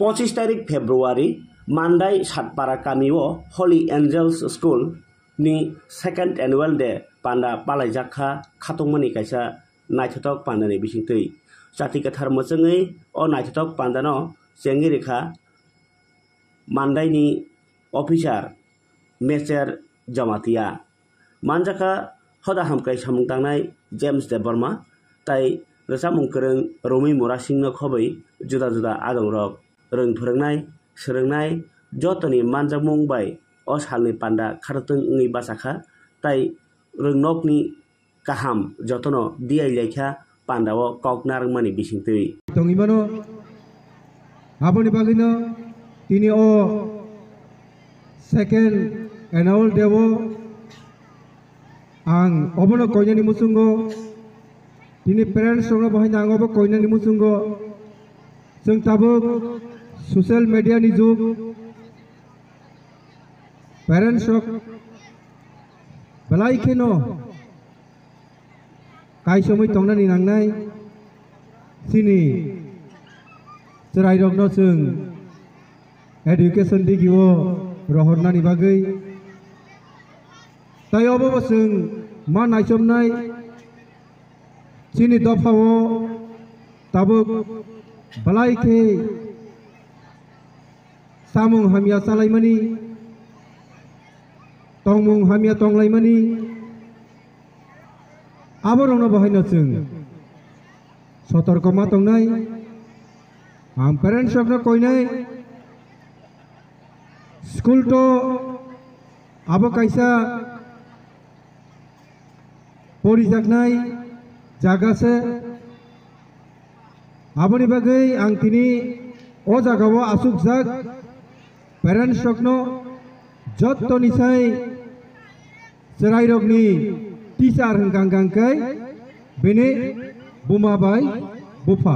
25 तारिख फेब्रुवारी मानदाय सातपारा गामियाव हली एंजेल्स स्कूल नि सेकेंड एनुअल डे पांडा पालायजाखा खातंमनि कायसा नायथावथाव पांडानि बिसिंथै जाति गोथार मोजाङै अ नायथावथाव पांडानो जेंनि रेखा मानदायनि अफिसार मेजर जमातिया मानजाखा हदा हामखाय सामुंदांनाय जेम्स देबबर्मा ताई रोजामुंखोरों रमी मुरा सिंनो खबै जुदा जुदा आदं रक रों फोरोंनाय सोलोंनाय जतनि मानजामुं बाय अ सालनि पांडा खारतों ङै बासाखा ताई रोंनकनि गाहाम जतनो दियाइ लेखा पांडाव ककनारमानि बिसिंथै तंगिमानो आबनि बागिनो तिनि अ सेकेंड एनुअल डेवो आं अबनो कोइनानि मुसुंगो तिनि पेरेंट्स संनो बहायना आंबो कोइनानि मुसुंगो जों ताबो सोशल मीडिया नि जुग पेरेंट्स बलाई खेनो काय समय तंगनानि नांनाय सिनि चराइरगनो जों एडुकेशन दिगिवो रहरनानि बागै ताई अबो जों मा नायसोमनाय सिनि दफावो ताबो बलाई खे सामुं हामिया सालायमानि तंमुं हामिया तंलायमानि आबरंनो बहायनो जों सतर्क मा तंनाय आं पेरेंट्स रखनो कोइनाय स्कूल तो आबो कायसा परिजाकनाय जागासे आबोनि बागै आं तिनि अ जागाव आसुकजाक पेरेंट्स रखनो जत्तो निसाय चराइरगनि टीचार हंगांगांकै बेने बुमाबाय बुफा